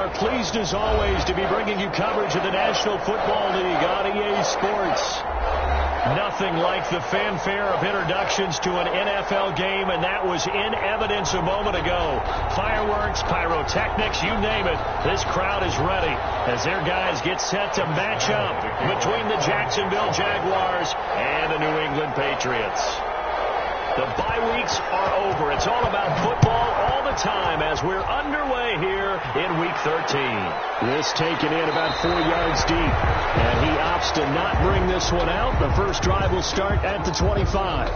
are pleased as always to be bringing you coverage of the National Football League on EA Sports. Nothing like the fanfare of introductions to an NFL game, and that was in evidence a moment ago. Fireworks, pyrotechnics, you name it. This crowd is ready as their guys get set to match up between the Jacksonville Jaguars and the New England Patriots. The bye weeks are over. It's all about football all the time as we're underway here in Week 13. This taken in about 4 yards deep, and he opts to not bring this one out. The first drive will start at the 25.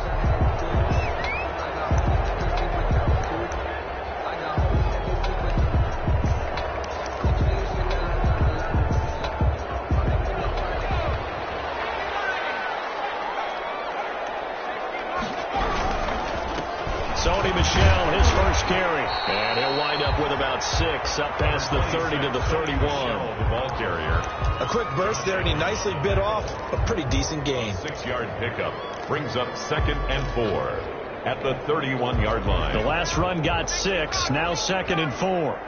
His first carry, and he'll wind up with about 6 up past the 30 to the 31. The ball carrier. A quick burst there, and he nicely bit off a pretty decent gain. 6-yard pickup brings up 2nd and 4 at the 31-yard line. The last run got 6, now 2nd and 4.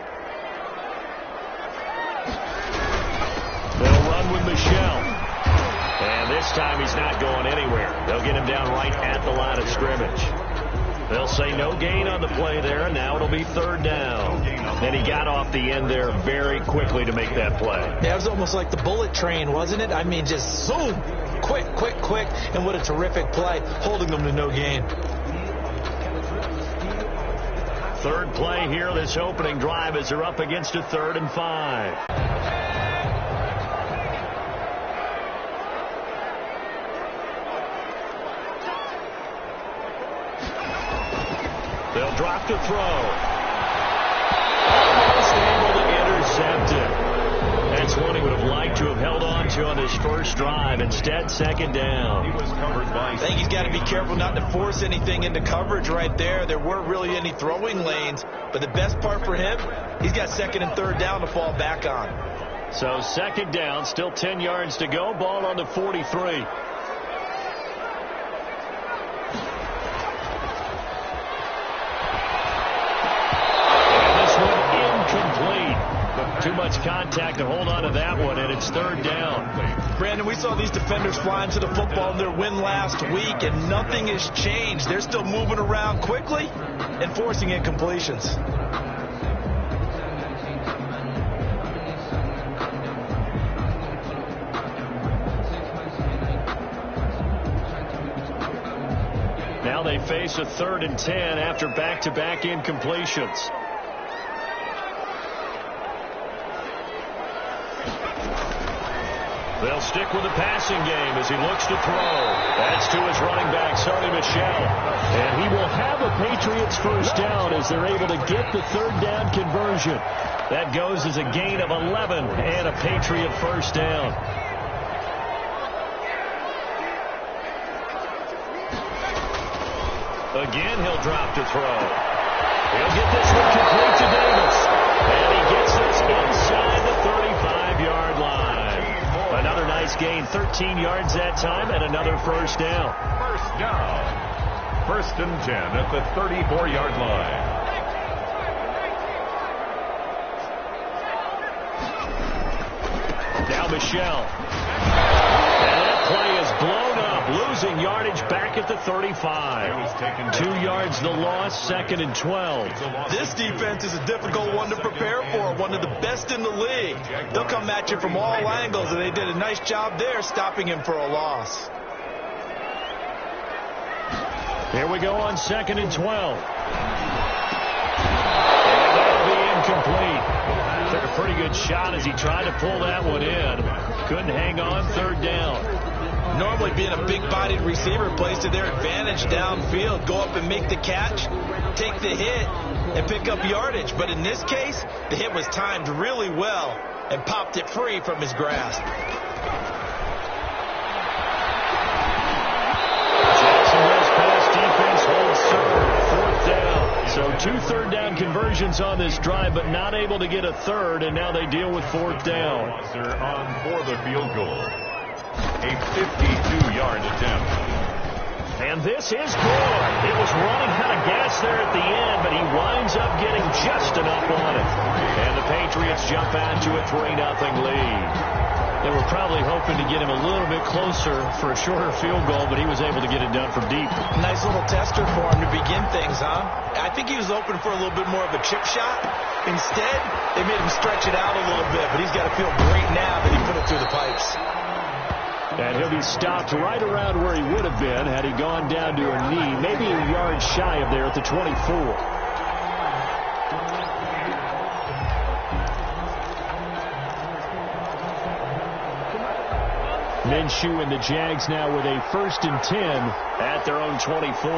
They'll run with Michelle. And this time he's not going anywhere. They'll get him down right at the line of scrimmage. They'll say no gain on the play there, and now it'll be 3rd down. And he got off the end there very quickly to make that play. Yeah, it was almost like the bullet train, wasn't it? I mean, just zoom, quick, and what a terrific play, holding them to no gain. 3rd play here, this opening drive, as they're up against a 3rd and 5. They'll drop to throw. Almost able to intercept it. That's one he would have liked to have held on to on his first drive. Instead, 2nd down. He was covered by. I think he's got to be careful not to force anything into coverage right there. There weren't really any throwing lanes. But the best part for him, he's got 2nd and 3rd down to fall back on. So 2nd down, still 10 yards to go. Ball on the 43. Too much contact to hold on to that one, and it's 3rd down. Brandon, we saw these defenders flying to the football in their win last week, and nothing has changed. They're still moving around quickly and forcing incompletions. Now they face a 3rd and 10 after back-to-back incompletions. They'll stick with the passing game as he looks to throw. That's to his running back, Sony Michel. And he will have a Patriots first down as they're able to get the 3rd down conversion. That goes as a gain of 11 and a Patriot first down. Again, he'll drop to throw. He'll get this one complete to Davis. And he gets this inside the 35-yard line. Another nice gain, 13 yards that time, and another first down. First down. 1st and 10 at the 34-yard line. Now Michelle. And that play is blown up, losing yardage back at the 35. 2 yards the loss, 2nd and 12. This defense is a difficult one to prepare for, one of the best in the league. They'll come at you from all angles, and they did a nice job there stopping him for a loss. Here we go on 2nd and 12. And that'll be incomplete. Took a pretty good shot as he tried to pull that one in. Couldn't hang on, 3rd down. Normally being a big-bodied receiver plays to their advantage downfield. Go up and make the catch, take the hit, and pick up yardage. But in this case, the hit was timed really well and popped it free from his grasp. Jacksonville's pass defense holds serve. 4th down. So 2 third down conversions on this drive, but not able to get a 3rd, and now they deal with 4th down. On for the field goal. A 52-yard attempt. And this is good. It was running out of gas there at the end, but he winds up getting just enough on it. And the Patriots jump out to a 3-0 lead. They were probably hoping to get him a little bit closer for a shorter field goal, but he was able to get it done from deep. Nice little tester for him to begin things, huh? I think he was open for a little bit more of a chip shot. Instead, they made him stretch it out a little bit, but he's got to feel great now that he put it through the pipes. And he'll be stopped right around where he would have been had he gone down to a knee, maybe a yard shy of there at the 24. Minshew and the Jags now with a 1st and 10 at their own 24.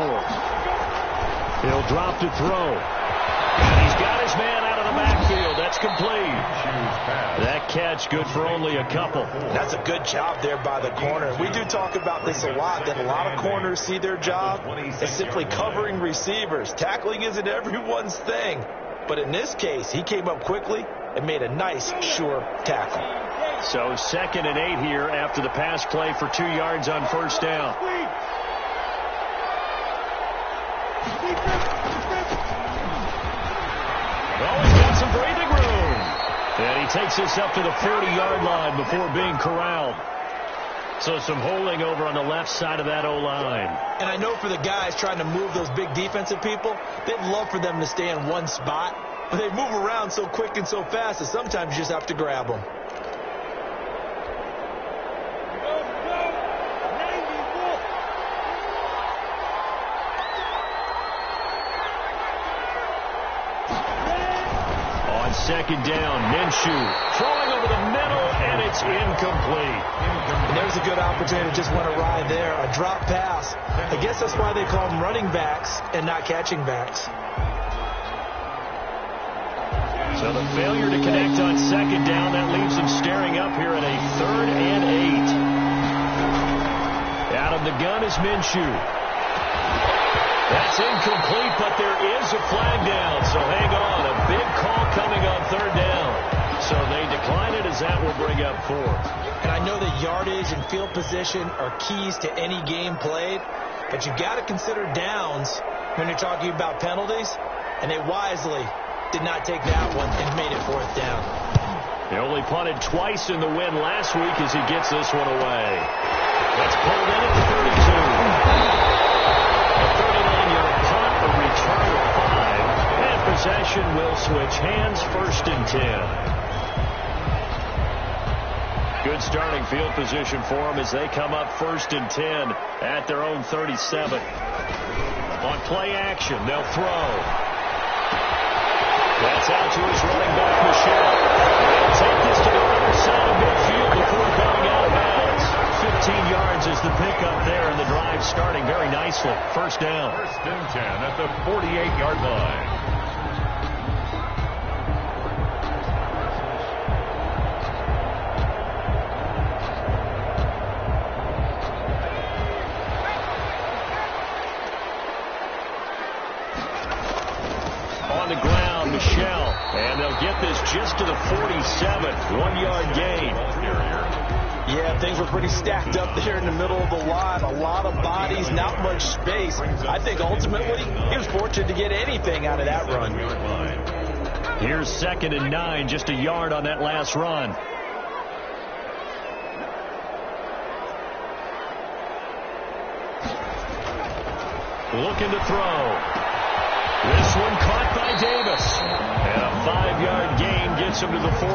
He'll drop to throw. And he's got his man out of the backfield. That's complete. That catch good for only a couple. That's a good job there by the corner. We do talk about this a lot, that a lot of corners see their job as simply covering receivers. Tackling isn't everyone's thing. But in this case, he came up quickly and made a nice, sure tackle. So 2nd and 8 here after the pass play for 2 yards on 1st down. Well, he's got some breathing room. And he takes this up to the 40-yard line before being corralled. So some holding over on the left side of that O-line. And I know for the guys trying to move those big defensive people, they'd love for them to stay in one spot. But they move around so quick and so fast that sometimes you just have to grab them. On 2nd down, Minshew throwing over the middle, and it's incomplete. And there's a good opportunity to just want to ride there, a drop pass. I guess that's why they call them running backs and not catching backs. So the failure to connect on 2nd down, that leaves them staring up here at a 3rd and 8. Out of the gun is Minshew. That's incomplete, but there is a flag down, so hang on. A big call coming on 3rd down. So they decline it as that will bring up 4th. And I know that yardage and field position are keys to any game played, but you've got to consider downs when you're talking about penalties, and they wisely did not take that one and made it 4th down. He only punted twice in the win last week as he gets this one away. That's pulled in at the 32. A 39-yard punt, a return of 5, and possession will switch hands, 1st and 10. Good starting field position for them as they come up 1st and 10 at their own 37. On play action, they'll throw. That's out to his running back, Michelle. They'll take this to the other side of midfield before going out of bounds. 15 yards is the pickup there, and the drive starting very nicely. 1st down. 1st and 10 at the 48-yard line. On the ground, Michelle, and they'll get this just to the 47. 1-yard gain. Yeah, things were pretty stacked up there in the middle of the line. A lot of bodies, not much space. I think ultimately he was fortunate to get anything out of that run. Here's 2nd and 9, just a yard on that last run. Looking to throw. This one caught by Davis. And a 5-yard gain gets him to the 42.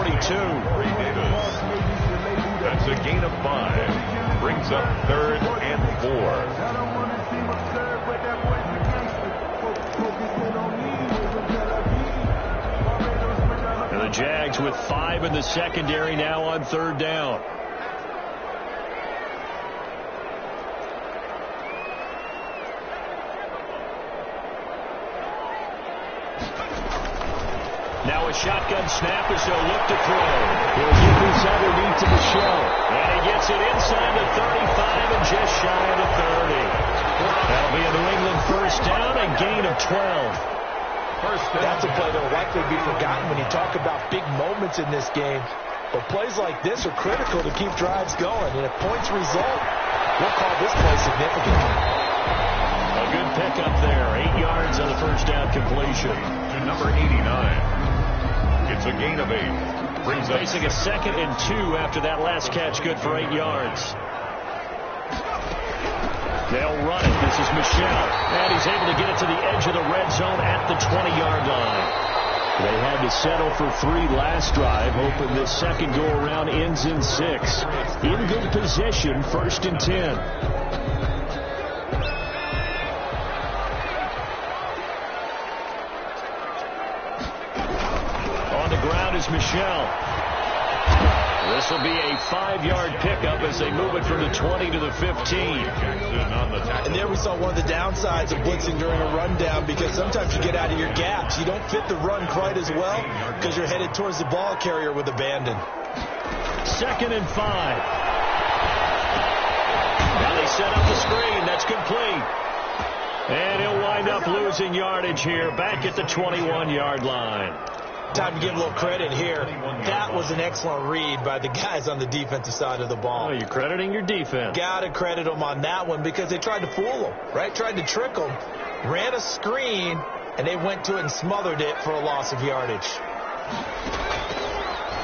That's a gain of 5. Brings up 3rd and 4. And the Jags with 5 in the secondary now on 3rd down. Now a shotgun snap as he'll look to throw. He'll give this underneath to Michelle. And he gets it inside the 35 and just shy of the 30. That'll be a New England 1st down, a gain of 12. That's a play that will likely be forgotten when you talk about big moments in this game. But plays like this are critical to keep drives going. And if points result, we'll call this play significant. A good pickup there. 8 yards on the 1st down completion. number 89. It's a gain of 8. Brings up facing a 2nd and 2 after that last catch, good for 8 yards. They'll run it. This is Michel. And he's able to get it to the edge of the red zone at the 20-yard line. They had to settle for 3 last drive, hoping this second go-around ends in 6. In good position, 1st and 10. On the ground is Michel. This will be a 5-yard pickup as they move it from the 20 to the 15. And there we saw one of the downsides of blitzing during a rundown, because sometimes you get out of your gaps. You don't fit the run quite as well because you're headed towards the ball carrier with abandon. 2nd and 5. Now they set up the screen. That's complete. And he'll wind up losing yardage here back at the 21-yard line. Time to give a little credit here. That was an excellent read by the guys on the defensive side of the ball. Oh, you're crediting your defense. Got to credit them on that one because they tried to fool them, right? Tried to trick them. Ran a screen, and they went to it and smothered it for a loss of yardage.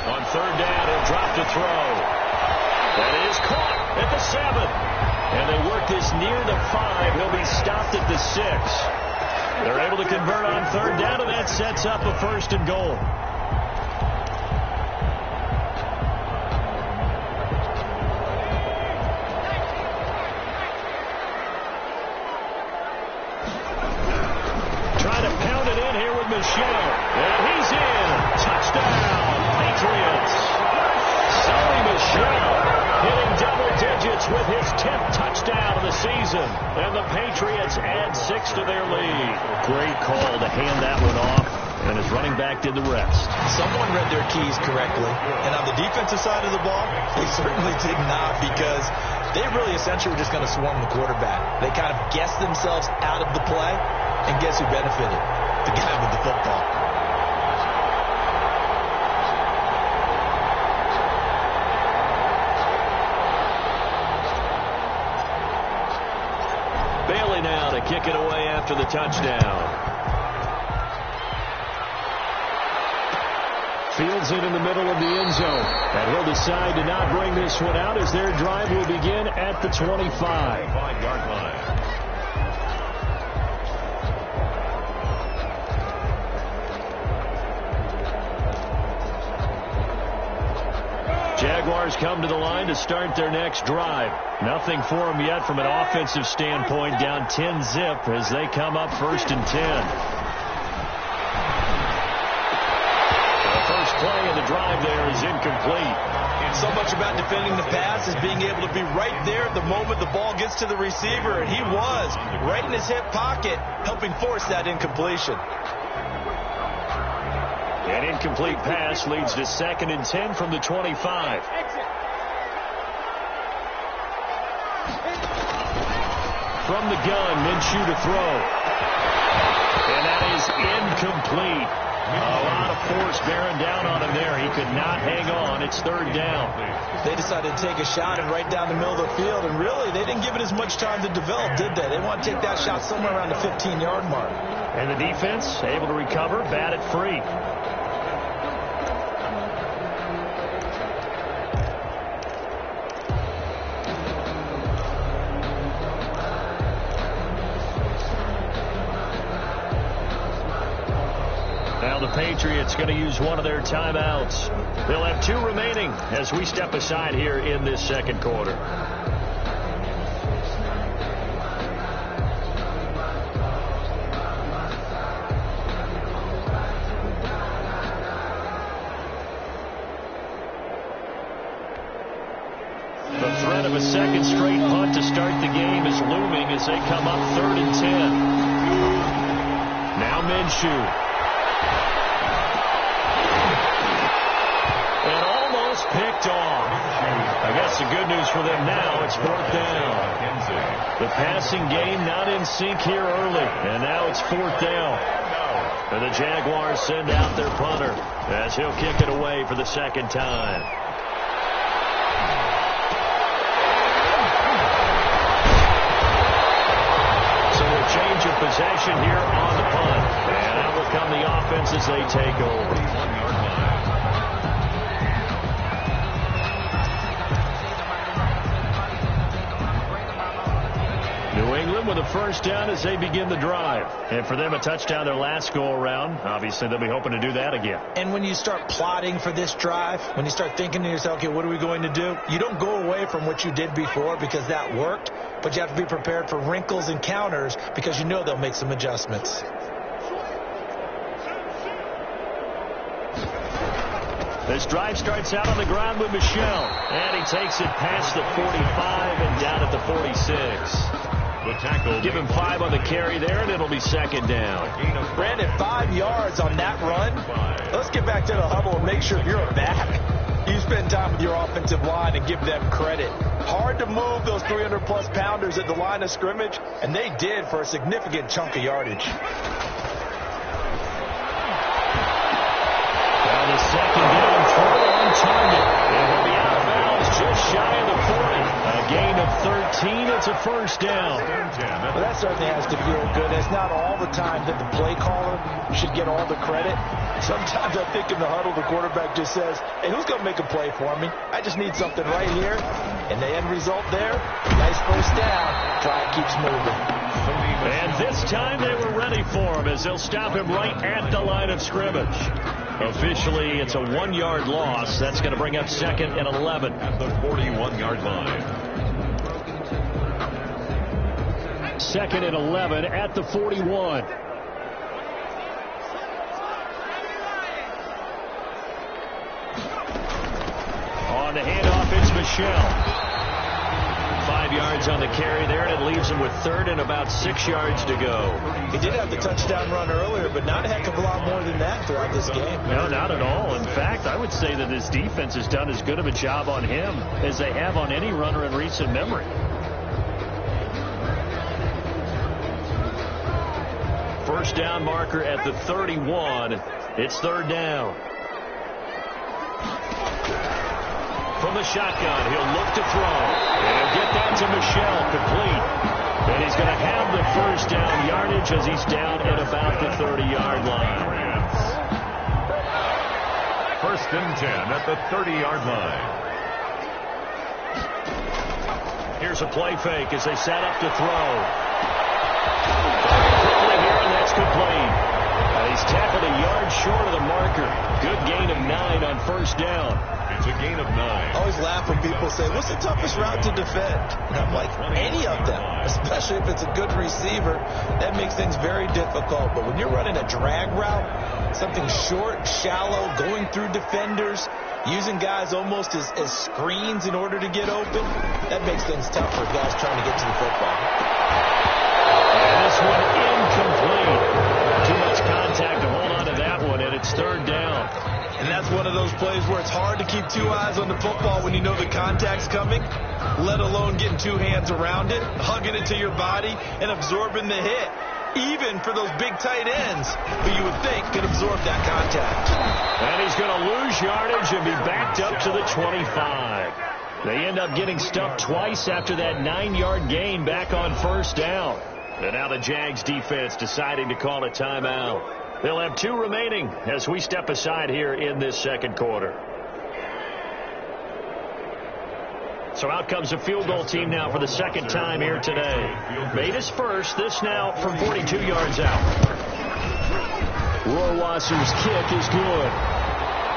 On 3rd down, he'll drop to throw. That is caught at the 7. And they work this near the 5. He'll be stopped at the 6. They're able to convert on 3rd down, and that sets up a 1st and goal. Trying to pound it in here with Michel. And he's in. Touchdown, Patriots. Sonny Michel hitting double digits with his 10th touchdown of the season. And the Patriots add 6 to their lead. Great call to hand that one off. And his running back did the rest. Someone read their keys correctly. And on the defensive side of the ball, they certainly did not, because they really essentially were just going to swarm the quarterback. They kind of guessed themselves out of the play. And guess who benefited? The guy with the football. Bailey now to kick it away after the touchdown. Fields it in the middle of the end zone. And he'll decide to not bring this one out as their drive will begin at the 25-yard line. Jaguars come to the line to start their next drive. Nothing for them yet from an offensive standpoint, down 10-zip as they come up 1st and 10. First play of the drive there is incomplete. And so much about defending the pass is being able to be right there at the moment the ball gets to the receiver. And he was right in his hip pocket, helping force that incompletion. An incomplete pass leads to 2nd and 10 from the 25. From the gun, Minshew to throw. And that is incomplete. A lot of force bearing down on him there. He could not hang on. It's 3rd down. They decided to take a shot and right down the middle of the field, and really they didn't give it as much time to develop, did they? They want to take that shot somewhere around the 15-yard mark. And the defense able to recover, bat it free. Now the Patriots going to use one of their timeouts. They'll have 2 remaining as we step aside here in this second quarter. The threat of a second straight punt to start the game is looming as they come up 3rd and 10. Now Minshew. And almost picked off. I guess the good news for them now, it's 4th down. The passing game not in sync here early. And now it's 4th down. And the Jaguars send out their punter as he'll kick it away for the 2nd time. So a change of possession here on the punt. And out will come the offense Giants as they take over. 1-yard line. New England with a first down as they begin the drive. And for them, a touchdown their last go-around. Obviously, they'll be hoping to do that again. And when you start plotting for this drive, when you start thinking to yourself, okay, what are we going to do? You don't go away from what you did before because that worked, but you have to be prepared for wrinkles and counters because you know they'll make some adjustments. This drive starts out on the ground with Michel. And he takes it past the 45 and down at the 46. The tackle. Give him 5 on the carry there, and it'll be second down. Brandon, 5 yards on that run. Let's get back to the huddle and make sure if you're a back, you spend time with your offensive line and give them credit. Hard to move those 300-plus pounders at the line of scrimmage, and they did for a significant chunk of yardage. Now the second down throw on target. It'll be out of bounds just shy of the 40. A gain of 13. It's a first down. Well, that certainly has to feel good. It's not all the time that the play caller should get all the credit. Sometimes I think in the huddle, the quarterback just says, hey, who's going to make a play for me? I just need something right here. And the end result there, nice first down. Drive keeps moving. And this time they were ready for him as they'll stop him right at the line of scrimmage. Officially, it's a 1-yard loss. That's going to bring up second and 11. At the 41-yard line. Second and 11 at the 41. On the handoff, it's Michel. 5 yards on the carry there, and it leaves him with third and about 6 yards to go. He did have the touchdown run earlier, but not a heck of a lot more than that throughout this game. No, not at all. In fact, I would say that his defense has done as good of a job on him as they have on any runner in recent memory. First down marker at the 31. It's third down. From the shotgun, he'll look to throw. And he'll get that to Michel, complete. And he's going to have the first down yardage as he's down at about the 30-yard line. First and 10 at the 30-yard line. Here's a play fake as they set up to throw. Quickly here, and that's complete. He's tackled a yard short of the marker. Good gain of 9 on first down. It's a gain of 9. I always laugh when people say, what's the toughest route to defend? And I'm like, any of them, especially if it's a good receiver. That makes things very difficult. But when you're running a drag route, something short, shallow, going through defenders, using guys almost as screens in order to get open, that makes things tough for guys trying to get to the football. And this one incomplete. Too much contact to hold on to that one, and it's third down. And that's one of those plays where it's hard to keep 2 eyes on the football when you know the contact's coming, let alone getting 2 hands around it, hugging it to your body, and absorbing the hit, even for those big tight ends who you would think could absorb that contact. And he's going to lose yardage and be backed up to the 25. They end up getting stuffed twice after that 9-yard gain back on first down. And now the Jags defense deciding to call a timeout. They'll have 2 remaining as we step aside here in this second quarter. So out comes the field goal team now for the second time here today. Made his first, this now from 42 yards out. Rohrwasser's kick is good.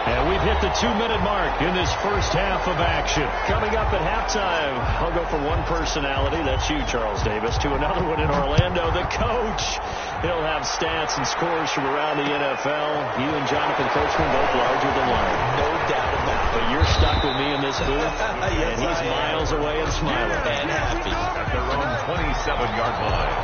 And we've hit the 2-minute mark in this first half of action. Coming up at halftime, I'll go from one personality, that's you, Charles Davis, to another one in Orlando, the coach. He'll have stats and scores from around the NFL. You and Jonathan Coachman both larger than life. No doubt about it. But you're stuck with me in this booth, Yes, and he's miles away and smiling. And happy. At their own 27-yard line.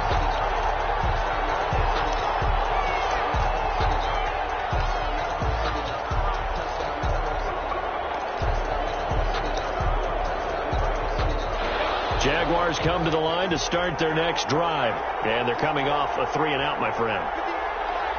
Jaguars come to the line to start their next drive. And they're coming off a 3-and-out, my friend.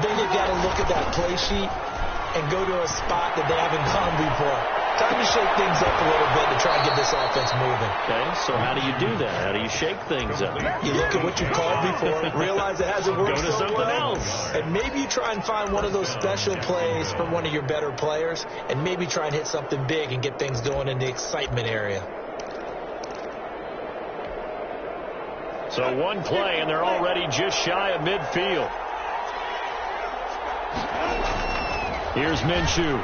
Then you got to look at that play sheet and go to a spot that they haven't gone before. Time to shake things up a little bit to try and get this offense moving. Okay, so how do you do that? How do you shake things up? You look at what you called before, realize it hasn't worked Go to something else. and maybe you try and find one of those special plays from one of your better players, and maybe try and hit something big and get things going in the excitement area. So one play, and they're already just shy of midfield. Here's Minshew.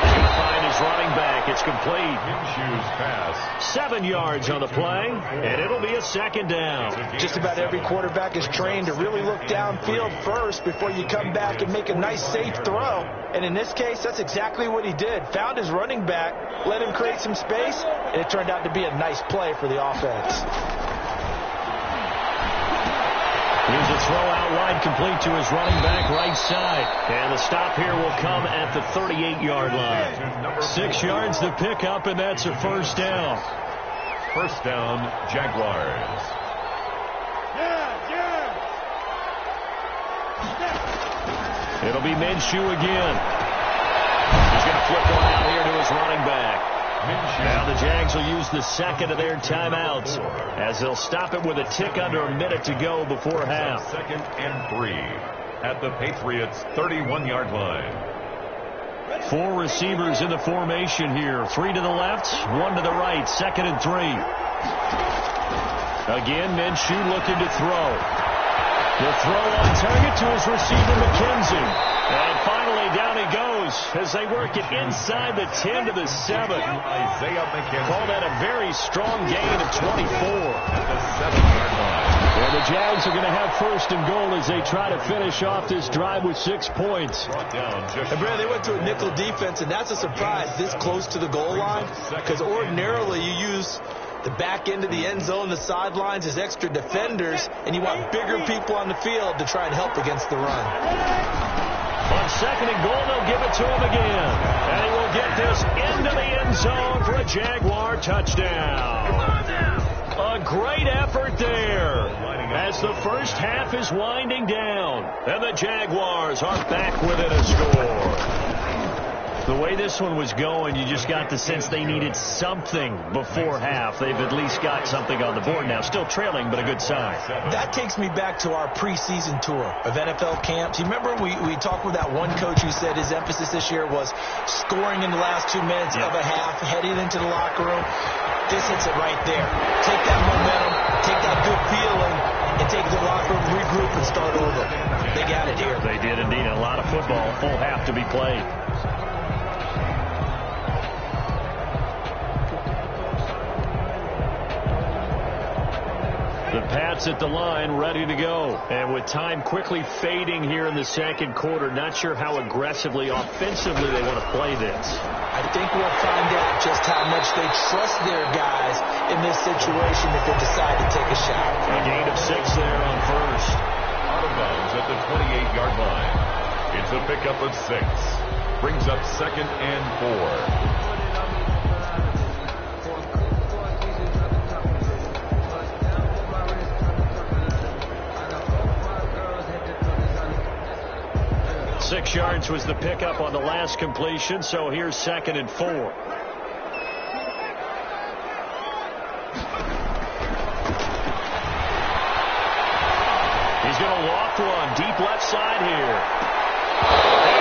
He's going to find his running back. It's complete. Minshew's pass. 7 yards on the play, and it'll be a second down. Just about every quarterback is trained to really look downfield first before you come back and make a nice, safe throw. And in this case, that's exactly what he did. Found his running back, let him create some space, and it turned out to be a nice play for the offense. Here's a throw out wide, complete to his running back right side. And the stop here will come at the 38-yard line. 6 yards to pick up, and that's a first down. First down, Jaguars. It'll be Minshew again. He's going to flip one out here to his running back. Now the Jags will use the second of their timeouts as they'll stop it with a tick under a minute to go before half. 2nd and 3 at the Patriots' 31-yard line. 4 receivers in the formation here. 3 to the left, 1 to the right. 2nd and 3. Again, Minshew looking to throw. The throw on target to his receiver, McKenzie. And finally, down he goes as they work it inside the 10 to the 7. Isaiah McKenzie. Call that a very strong gain of 24. At the 7-yard line. And the Jags are going to have first and goal as they try to finish off this drive with 6 points. And Brad, they went to a nickel defense, and that's a surprise this close to the goal line, because ordinarily you use the back end of the end zone, the sidelines as extra defenders, and you want bigger people on the field to try and help against the run. On 2nd and goal, they'll give it to him again. And he will get this into the end zone for a Jaguar touchdown. A great effort there as the first half is winding down. And the Jaguars are back within a score. The way this one was going, you just got the sense they needed something before half. They've at least got something on the board now. Still trailing, but a good sign. That takes me back to our preseason tour of NFL camps. You remember we talked with that one coach who said his emphasis this year was scoring in the last 2 minutes of a half, heading into the locker room. This hits it right there. Take that momentum, take that good feeling, and take it to the locker room, regroup, and start over. They got it here. They did indeed. A lot of football, full half to be played. The Pats at the line, ready to go. And with time quickly fading here in the second quarter, not sure how aggressively, offensively they want to play this. I think we'll find out just how much they trust their guys in this situation if they decide to take a shot. A gain of 6 there on first. Out of bounds at the 28-yard line. It's a pickup of 6. Brings up 2nd and 4. 6 yards was the pickup on the last completion, so here's 2nd and 4. He's going to loft one deep left side here.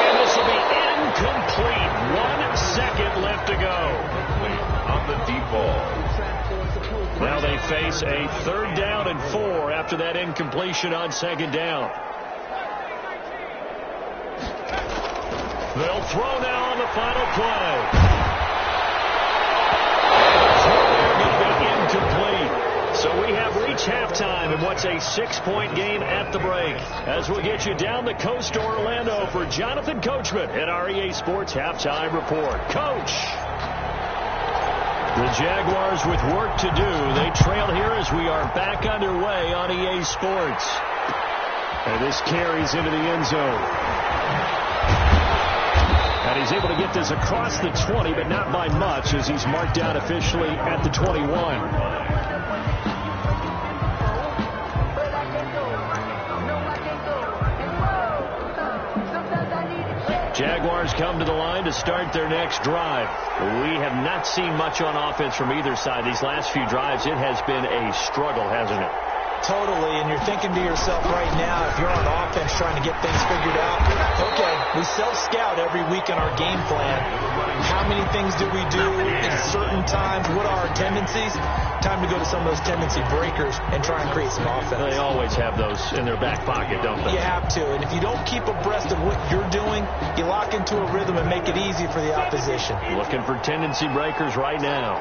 And this will be incomplete. 1 second left to go. On the deep ball. Now they face a 3rd down and 4 after that incompletion on 2nd down. They'll throw now on the final play. They're going to be incomplete. So we have reached halftime in what's a 6-point game at the break. As we'll get you down the coast to Orlando for Jonathan Coachman at our EA Sports Halftime Report. Coach! The Jaguars with work to do. They trail here as we are back underway on EA Sports. And this carries into the end zone. And he's able to get this across the 20, but not by much as he's marked down officially at the 21. Jaguars come to the line to start their next drive. We have not seen much on offense from either side. These last few drives, it has been a struggle, hasn't it? Totally, and you're thinking to yourself right now, if you're on offense trying to get things figured out, okay, we self-scout every week in our game plan. How many things do we do at certain times? What are our tendencies? Time to go to some of those tendency breakers and try and create some offense. They always have those in their back pocket, don't they? You have to, and if you don't keep abreast of what you're doing, you lock into a rhythm and make it easy for the opposition. Looking for tendency breakers right now.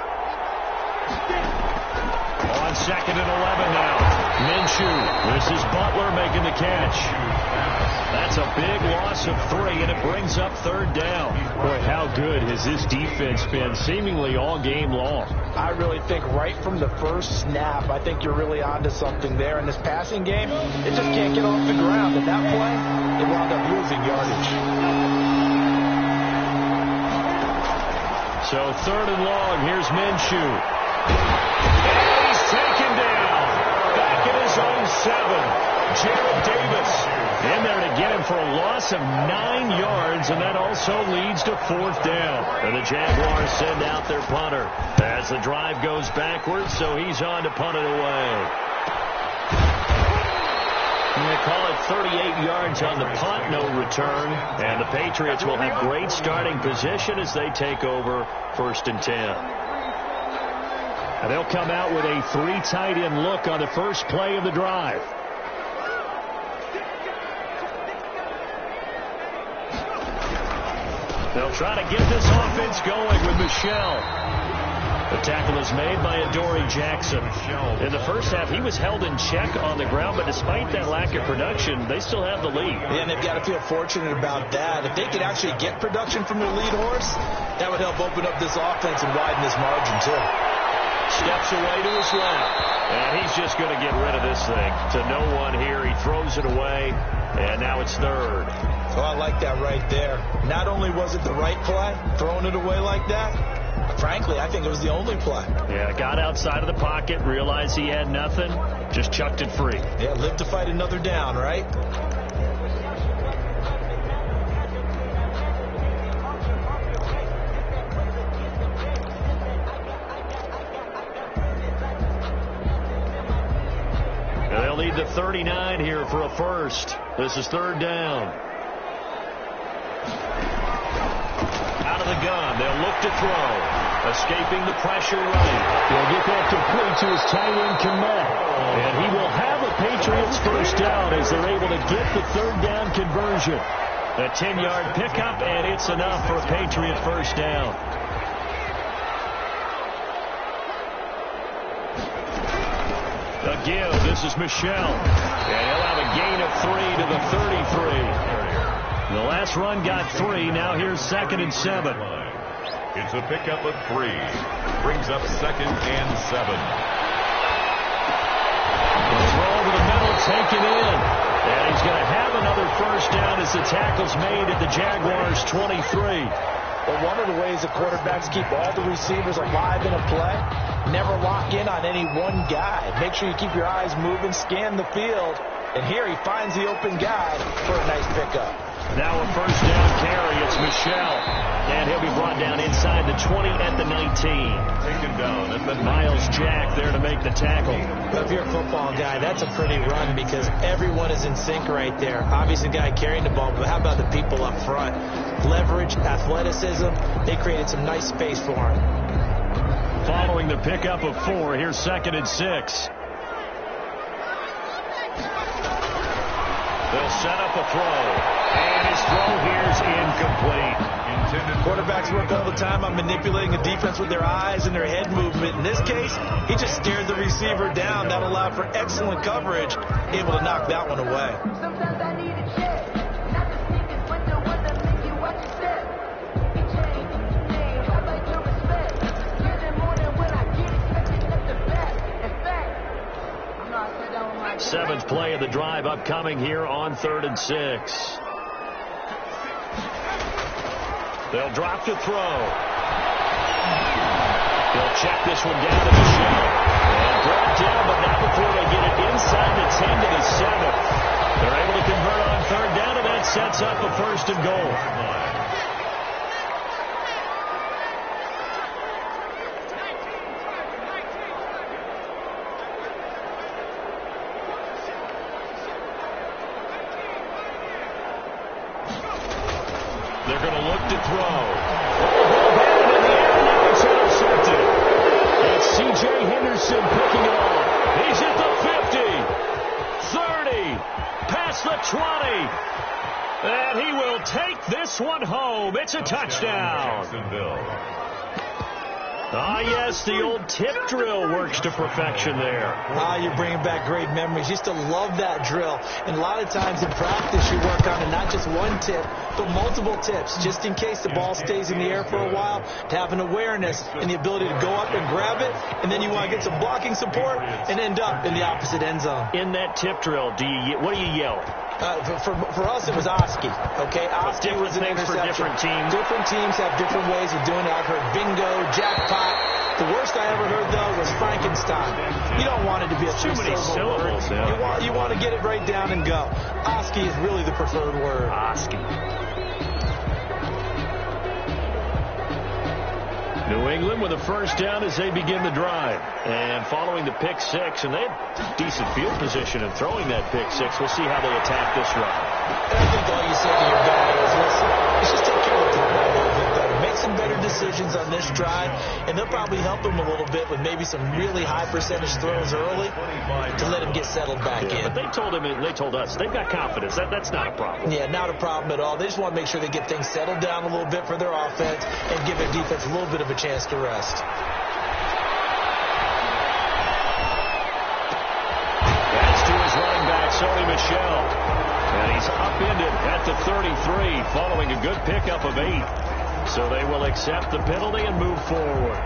On 2nd and 11 now. Minshew. This is Butler making the catch. That's a big loss of 3, and it brings up 3rd down. Boy, how good has this defense been seemingly all game long? I really think right from the first snap, I think you're really onto something there. In this passing game, it just can't get off the ground. And that play, they wound up losing yardage. So 3rd and long, here's Minshew. And he's taken down. Back at his own 7. Jared Davis in there to get him for a loss of 9 yards, and that also leads to 4th down. And the Jaguars send out their punter as the drive goes backwards, so he's on to punt it away. And they call it 38 yards on the punt, no return. And the Patriots will have great starting position as they take over 1st and 10. And they'll come out with a 3 tight end look on the first play of the drive. They'll try to get this offense going with Michel. The tackle is made by Adoree Jackson. In the first half, he was held in check on the ground, but despite that lack of production, they still have the lead. Yeah, and they've got to feel fortunate about that. If they could actually get production from their lead horse, that would help open up this offense and widen this margin, too. Steps away to his left, and he's just going to get rid of this thing to no one here. He throws it away, and now it's 3rd. Oh, I like that right there. Not only was it the right play, throwing it away like that, but frankly, I think it was the only play. Yeah, got outside of the pocket, realized he had nothing, just chucked it free. Yeah, live to fight another down, right? They'll need the 39 here for a first. This is 3rd down. Out of the gun. They'll look to throw. Escaping the pressure right. They'll get that complete to his tight end Kmet. And he will have a Patriots first down as they're able to get the 3rd down conversion. A 10-yard pickup, and it's enough for a Patriot first down. Again, this is Michel. And he'll have a gain of 3 to the 33. The last run got 3. Now here's 2nd and 7. It's a pickup of 3. Brings up 2nd and 7. The throw over the middle, taken in. And he's going to have another first down as the tackle's made at the Jaguars' 23. Well, one of the ways the quarterbacks keep all the receivers alive in a play, never lock in on any one guy. Make sure you keep your eyes moving, scan the field. And here he finds the open guy for a nice pickup. Now a first down carry. It's Michel. And he'll be brought down inside the 20 at the 19. Taken down at the Miles Jack there to make the tackle. But if you're a football guy, that's a pretty run because everyone is in sync right there. Obviously, the guy carrying the ball, but how about the people up front? Leverage, athleticism, they created some nice space for him. Following the pickup of 4, here's 2nd and 6. They'll set up a throw. And his throw here's incomplete. Quarterbacks work all the time on manipulating the defense with their eyes and their head movement. In this case, he just stared the receiver down. That allowed for excellent coverage, able to knock that one away. Sometimes I need a check. Not the sneakers, but the one that make you watch your step. He changed his name. I like your respect. Yesterday morning when I get expected at the back. In fact, I'm not sitting down with my 7th play of the drive upcoming here on 3rd and 6. They'll drop to throw. They'll check this one down to Michel. And brought down, but not before they get it inside the 10 to the 7. They're able to convert on third down, and that sets up a first and goal. They're going to look to throw. In the air, now it's intercepted. It's C.J. Henderson picking it off. He's at the 50, 30, past the 20. And he will take this one home. It's a touchdown. Ah, yes, the old tip drill works to perfection there. Ah, you're bringing back great memories. Used to love that drill. And a lot of times in practice, you work on it, not just one tip, but multiple tips, just in case the ball stays in the air for a while, to have an awareness and the ability to go up and grab it, and then you want to get some blocking support and end up in the opposite end zone. In that tip drill, what do you yell? For us, it was Oski. Okay, Oski was an interception. For different teams. Different teams have different ways of doing it. I've heard bingo, jackpot. The worst I ever heard, though, was Frankenstein. You don't want it to be a too many syllables. Yeah. You want to get it right down and go. Oski is really the preferred word. Oski. New England with a first down as they begin the drive. And following the pick six, and they had decent field position in throwing that pick six. We'll see how they attack this run. And I think all you say to your guy is, listen, let's just take care of the football a little bit better. Make some better decisions on this drive, and they'll probably help him a little bit with maybe some really high percentage throws early to let him get settled back in. But they told us, they've got confidence. That's not a problem. Yeah, not a problem at all. They just want to make sure they get things settled down a little bit for their offense and give their defense a little bit of a chance to rest. That's to his running back, Sony Michel. And he's upended at the 33 following a good pickup of 8. So they will accept the penalty and move forward.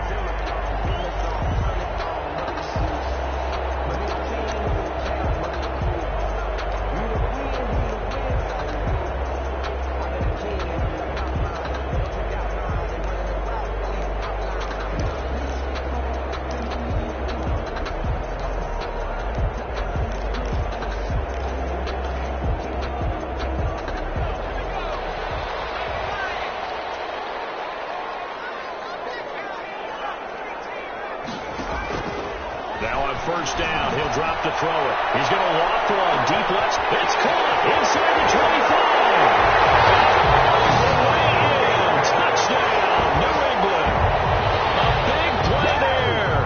First down. He'll drop to throw it. He's going to loft one. Deep left. It's caught inside the 25. Touchdown, New England. A big play there.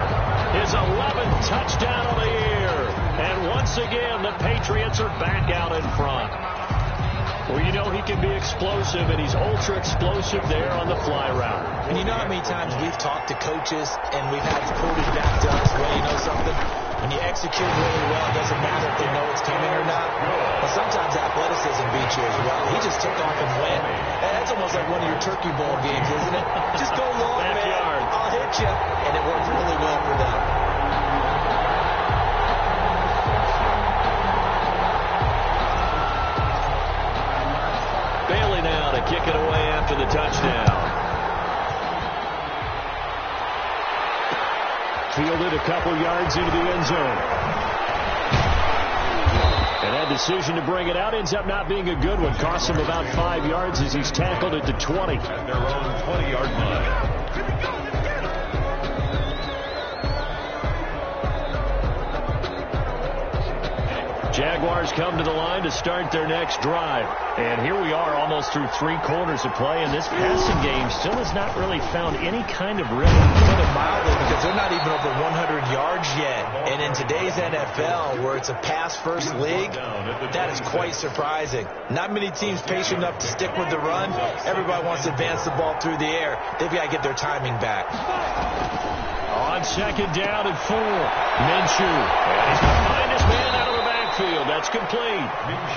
His 11th touchdown of the year. And once again, the Patriots are back out in front. Well, you know he can be explosive, and he's ultra-explosive there on the fly route. And you know how many times we've talked to coaches, and we've had it quoted back to us, well, you know something? When you execute really well, it doesn't matter if they know it's coming or not. But sometimes athleticism beats you as well. He just took off and went. That's almost like one of your turkey ball games, isn't it? Just go long, man. I'll hit you. And it worked really well for them. Bailey now to kick it away after the touchdown. Fielded a couple yards into the end zone. And that decision to bring it out ends up not being a good one. Costs him about 5 yards as he's tackled at the 20. At their own 20-yard line. Jaguars come to the line to start their next drive. And here we are almost through 3 quarters of play, and this passing game still has not really found any kind of rhythm. Put it mildly, because they're not even over 100 yards yet. And in today's NFL, where it's a pass-first league, that is quite surprising. Not many teams patient enough to stick with the run. Everybody wants to advance the ball through the air. They've got to get their timing back. On second down and 4, Minshew. And he's going to find his man out of the backfield. That's complete.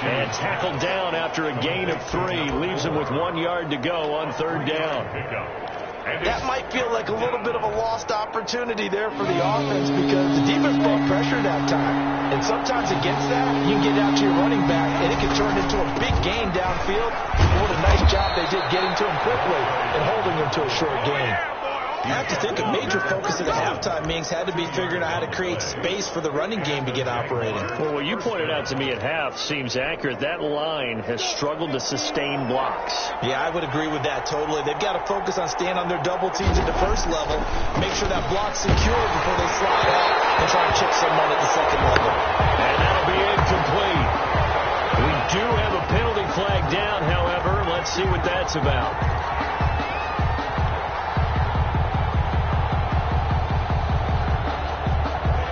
And tackled down after a gain of 3. Leaves him with 1 yard to go on third down. That might feel like a little bit of a lost opportunity there for the offense, because the defense brought pressure that time. And sometimes against that, you can get out to your running back, and it can turn into a big gain downfield. What a nice job they did getting to him quickly and holding him to a short gain. I have to think a major focus of the halftime meetings had to be figuring out how to create space for the running game to get operating. Well, what you pointed out to me at half seems accurate. That line has struggled to sustain blocks. Yeah, I would agree with that totally. They've got to focus on staying on their double teams at the first level, make sure that block's secured before they slide out and try to chip someone at the second level. And that'll be incomplete. We do have a penalty flag down, however. Let's see what that's about.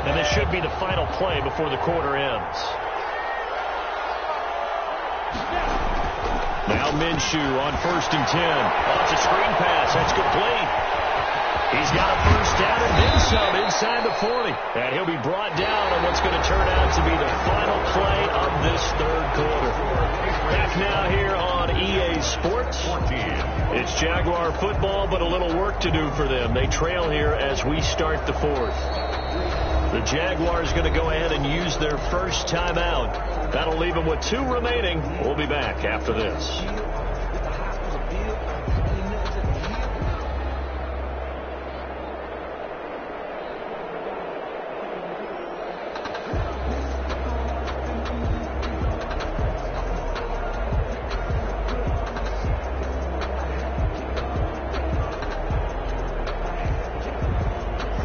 And this should be the final play before the quarter ends. Now Minshew on 1st and 10. Off the screen pass. That's complete. He's got a first down and then some inside the 40. And he'll be brought down on what's going to turn out to be the final play of this third quarter. Back now here on EA Sports. It's Jaguar football, but a little work to do for them. They trail here as we start the fourth. The Jaguars going to go ahead and use their first timeout. That'll leave them with 2 remaining. We'll be back after this.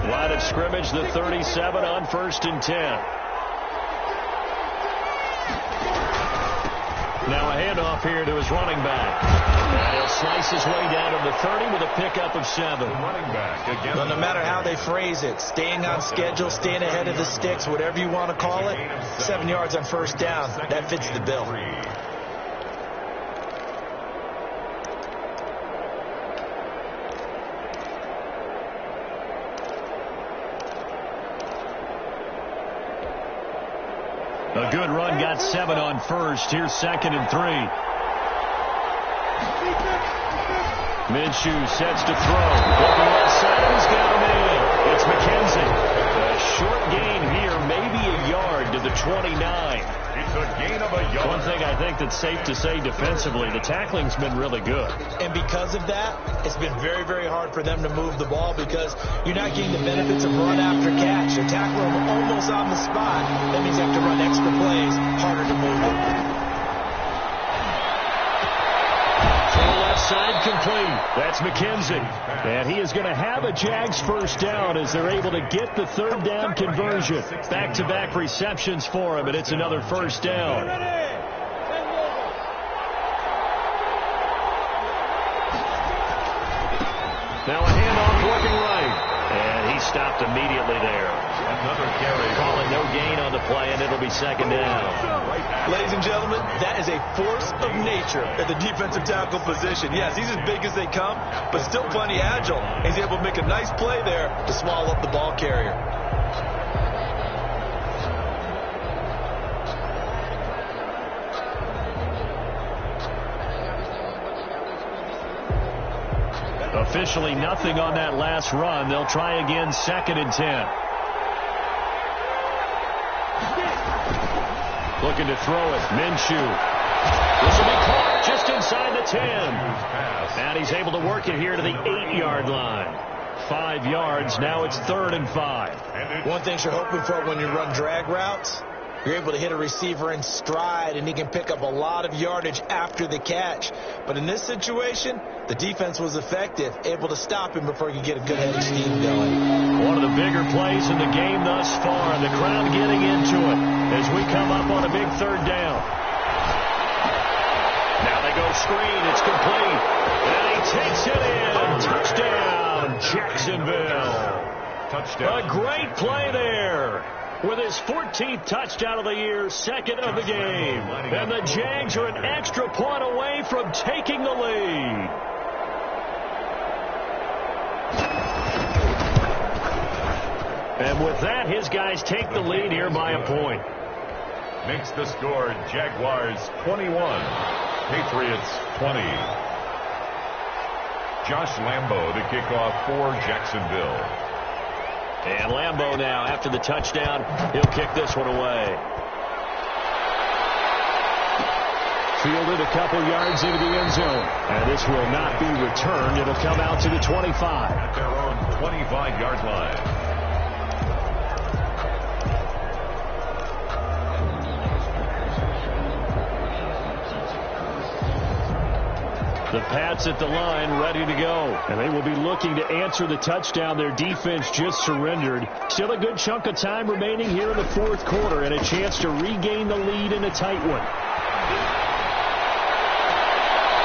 Line of scrimmage, the 37 on 1st and 10. Now a handoff here to his running back. And he'll slice his way down to the 30 with a pickup of 7. Running back again. Well, no matter how they phrase it, staying on schedule, staying ahead of the sticks, whatever you want to call it, 7 yards on first down, that fits the bill. A good run, got 7 on first. Here's 2nd and 3. Minshew sets to throw. Looking left side, he's got a man. It's McKenzie. A short gain here, maybe a yard to the 29. It's a gain of a yard. One thing I think that's safe to say defensively, the tackling's been really good. And because of that, it's been very, very hard for them to move the ball because you're not getting the benefits of run after catch. You're tackling them almost on the spot. That means you have to run extra plays, harder to move it. Side complete. That's McKenzie. And he is going to have a Jags first down as they're able to get the 3rd down conversion. Back-to-back receptions for him, and it's another first down. Now a handoff working right. And he stopped immediately there. Another carry. Calling no gain on the play, and it'll be 2nd down. Ladies and gentlemen, that is a force of nature at the defensive tackle position. Yes, he's as big as they come, but still plenty agile. He's able to make a nice play there to swallow up the ball carrier. Officially nothing on that last run. They'll try again, 2nd and 10. Looking to throw it. Minshew. This will be caught just inside the 10. And he's able to work it here to the 8-yard line. 5 yards. Now it's 3rd and 5. One thing you're hoping for when you run drag routes, you're able to hit a receiver in stride, and he can pick up a lot of yardage after the catch. But in this situation, the defense was effective, able to stop him before he could get a good heading steam going. One of the bigger plays in the game thus far. The crowd getting into it as we come up on a big 3rd down. Now they go screen. It's complete. And he takes it in. Touchdown, Jacksonville. Touchdown. A great play there. With his 14th touchdown of the year, 2nd of the game. And the Jags are an extra point away from taking the lead. And with that, his guys take the lead here by a point. Makes the score Jaguars 21, Patriots 20. Josh Lambo to kick off for Jacksonville. And Lambo now, after the touchdown, he'll kick this one away. Fielded a couple yards into the end zone. And this will not be returned. It'll come out to the 25. At their own 25-yard line. The Pats at the line ready to go. And they will be looking to answer the touchdown their defense just surrendered. Still a good chunk of time remaining here in the fourth quarter and a chance to regain the lead in a tight one.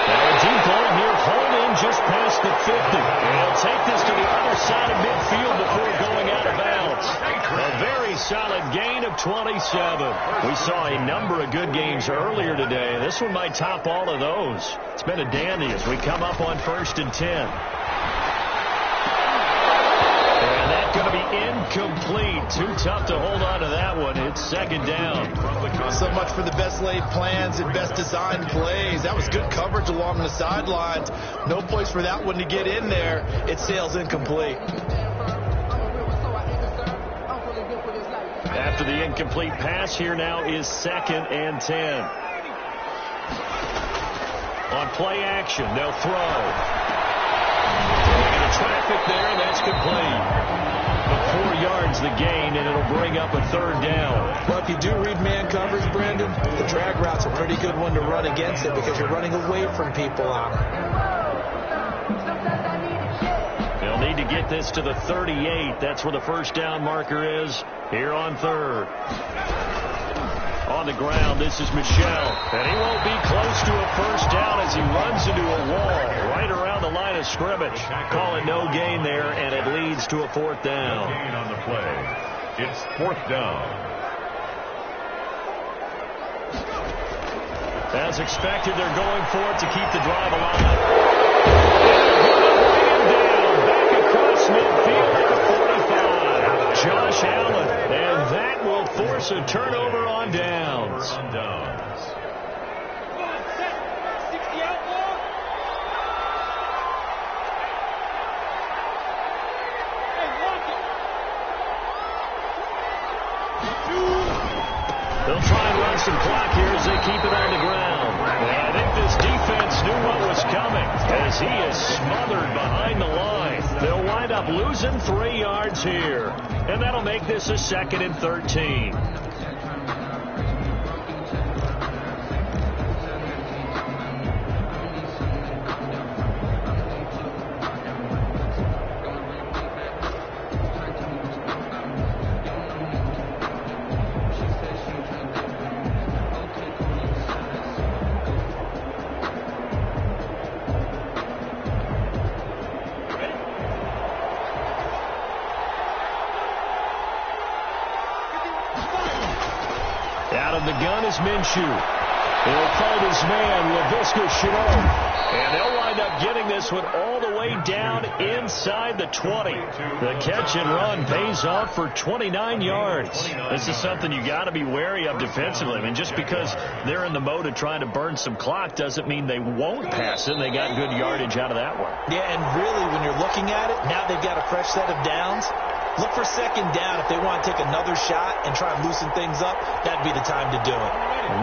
Now a deep ball near home in just past the 50. And he'll take this to the other side of midfield before going out of bounds. A very solid gain of 27. We saw a number of good games earlier today. This one might top all of those. It's been a dandy as we come up on 1st and 10. And that's going to be incomplete. Too tough to hold on to that one. It's second down. So much for the best laid plans and best designed plays. That was good coverage along the sidelines. No place for that one to get in there. It sails incomplete. After the incomplete pass, here now is 2nd and 10. On play action, they'll throw. Into traffic there, and that's complete. But 4 yards the gain, and it'll bring up a 3rd down. Well, if you do read man coverage, Brandon, the drag route's a pretty good one to run against it because you're running away from people on it. They'll need to get this to the 38. That's where the first down marker is here on 3rd. On the ground, this is Michel. And he won't be close to a first down as he runs into a wall right around the line of scrimmage. Call it no gain there, and it leads to a 4th down. No gain on the play. It's 4th down. As expected, they're going for it to keep the drive alive. Back across midfield at the 45. Josh Allen, and that will force a turnover on downs. They'll try and run some clock here as they keep it on the ground. And I think this defense knew what was coming as he is smothered behind the line. They'll wind up losing 3 yards here. And that'll make this a 2nd and 13. The gun is Minshew. He'll fight his man, Laviska Shenault. And they'll wind up getting this one all the way down inside the 20. The catch and run pays off for 29 yards. This is something you got to be wary of defensively. I mean, just because they're in the mode of trying to burn some clock doesn't mean they won't pass it. They got good yardage out of that one. Yeah, and really, when you're looking at it, now they've got a fresh set of downs. Look for 2nd down. If they want to take another shot and try and loosen things up, that'd be the time to do it.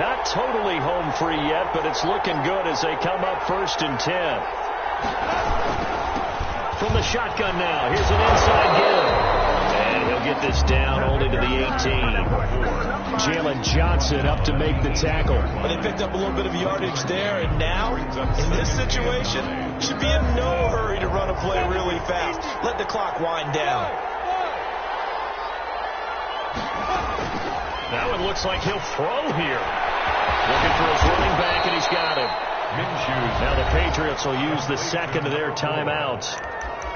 Not totally home free yet, but it's looking good as they come up 1st and 10. From the shotgun now, here's an inside give. And he'll get this down only to the 18. Jalen Johnson up to make the tackle. But they picked up a little bit of yardage there, and now, in this situation, should be in no hurry to run a play really fast. Let the clock wind down. That one looks like he'll throw here. Looking for his running back, and he's got him. Now the Patriots will use the 2nd of their timeouts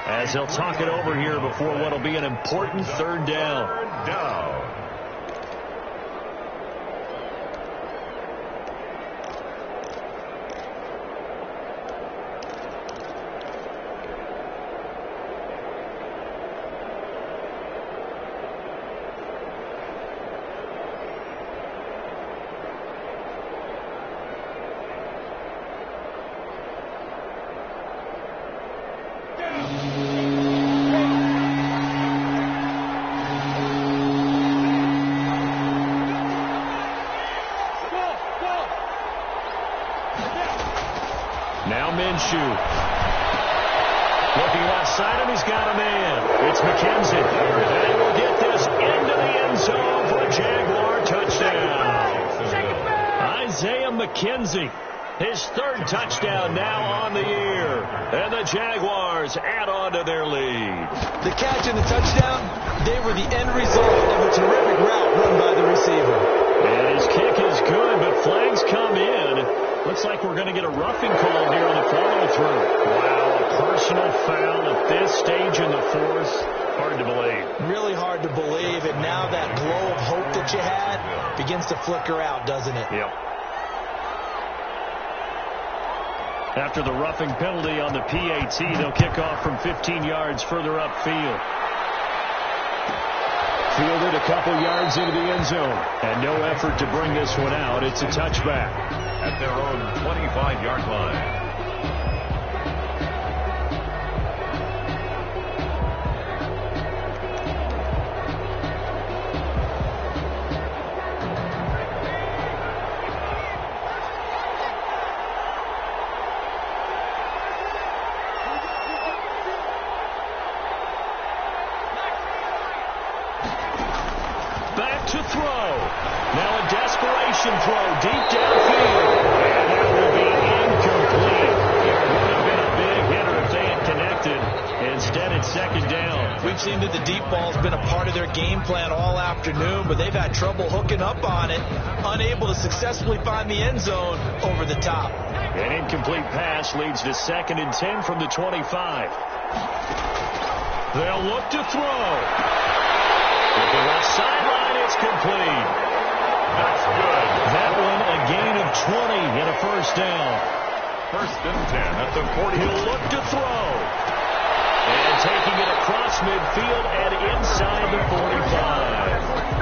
as they'll talk it over here before what will be an important 3rd down. Now Minshew. Looking left side, and he's got a man. It's McKenzie. And he will get this into the end zone for a Jaguar touchdown. Isaiah McKenzie, his third touchdown now on the year. And the Jaguars add on to their lead. The catch and the touchdown, they were the end result of a terrific route run by the receiver. And his kick is good, but flags come in. Looks like we're going to get a roughing call here on the follow-through. Wow, a personal foul at this stage in the fourth. Hard to believe. Really hard to believe, and now that glow of hope that you had begins to flicker out, doesn't it? Yep. After the roughing penalty on the PAT, they'll kick off from 15 yards further upfield. Fielded a couple yards into the end zone. And no effort to bring this one out. It's a touchback. At their own 25-yard line. To throw. Now a desperation throw deep downfield. And that will be incomplete. It would have been a big hitter if they had connected. Instead, it's second down. We've seen that the deep ball's been a part of their game plan all afternoon, but they've had trouble hooking up on it, unable to successfully find the end zone over the top. An incomplete pass leads to 2nd and 10 from the 25. They'll look to throw. With the left sideline, it's complete. That's good. That one a gain of 20 and a first down. 1st and 10 at the 40. He'll look to throw. And taking it across midfield and inside the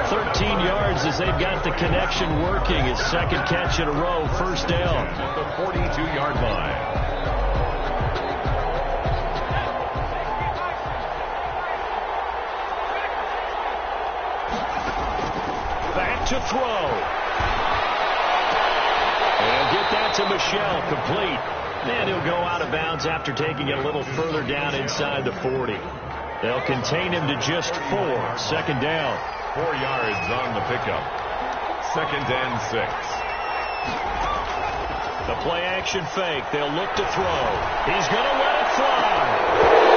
45. 13 yards as they've got the connection working. His second catch in a row, first down. At the 42-yard line. To throw. And get that to Michelle, complete. And he'll go out of bounds after taking it a little further down inside the 40. They'll contain him to just 4. Second down. 4 yards on the pickup. 2nd and 6. The play action fake. They'll look to throw. He's going to let it fly.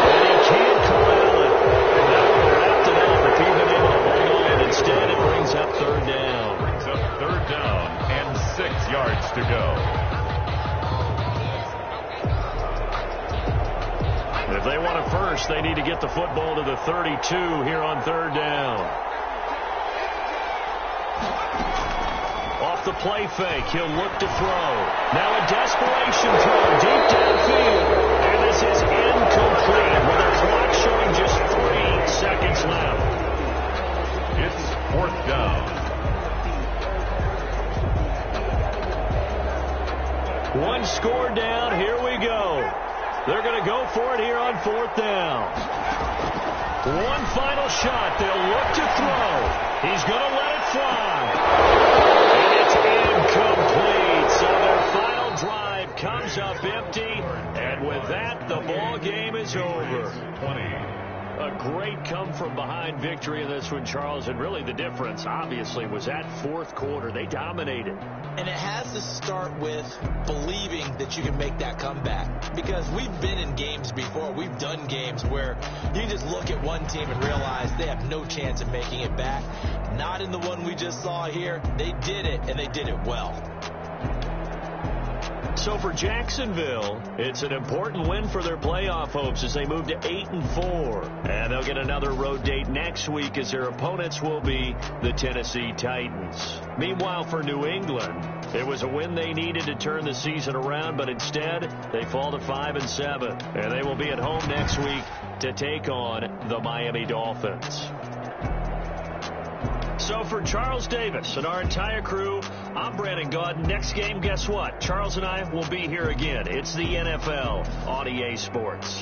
And he can't corral it. That one wrapped it up. If he'd been able to hold on, instead it brings up 3rd down. Brings up 3rd down and 6 yards to go. If they want a first, they need to get the football to the 32 here on 3rd down. Off the play fake, he'll look to throw. Now a desperation throw deep downfield. And this is incomplete with the clock showing just 3 seconds left. It's 4th down. 1 score down. Here we go. They're going to go for it here on 4th down. 1 final shot. They'll look to throw. He's going to let it fly. And it's incomplete. So their final drive comes up empty. And with that, the ball game is over. 20. A great come-from-behind victory in this one, Charles. And really the difference, obviously, was that 4th quarter. They dominated. And it has to start with believing that you can make that comeback. Because we've been in games before. We've done games where you just look at one team and realize they have no chance of making it back. Not in the one we just saw here. They did it, and they did it well. So for Jacksonville, it's an important win for their playoff hopes as they move to 8-4. And they'll get another road date next week as their opponents will be the Tennessee Titans. Meanwhile, for New England, it was a win they needed to turn the season around, but instead they fall to 5-7. And they will be at home next week to take on the Miami Dolphins. So for Charles Davis and our entire crew, I'm Brandon Gaudin. Next game, guess what? Charles and I will be here again. It's the NFL on EA Sports.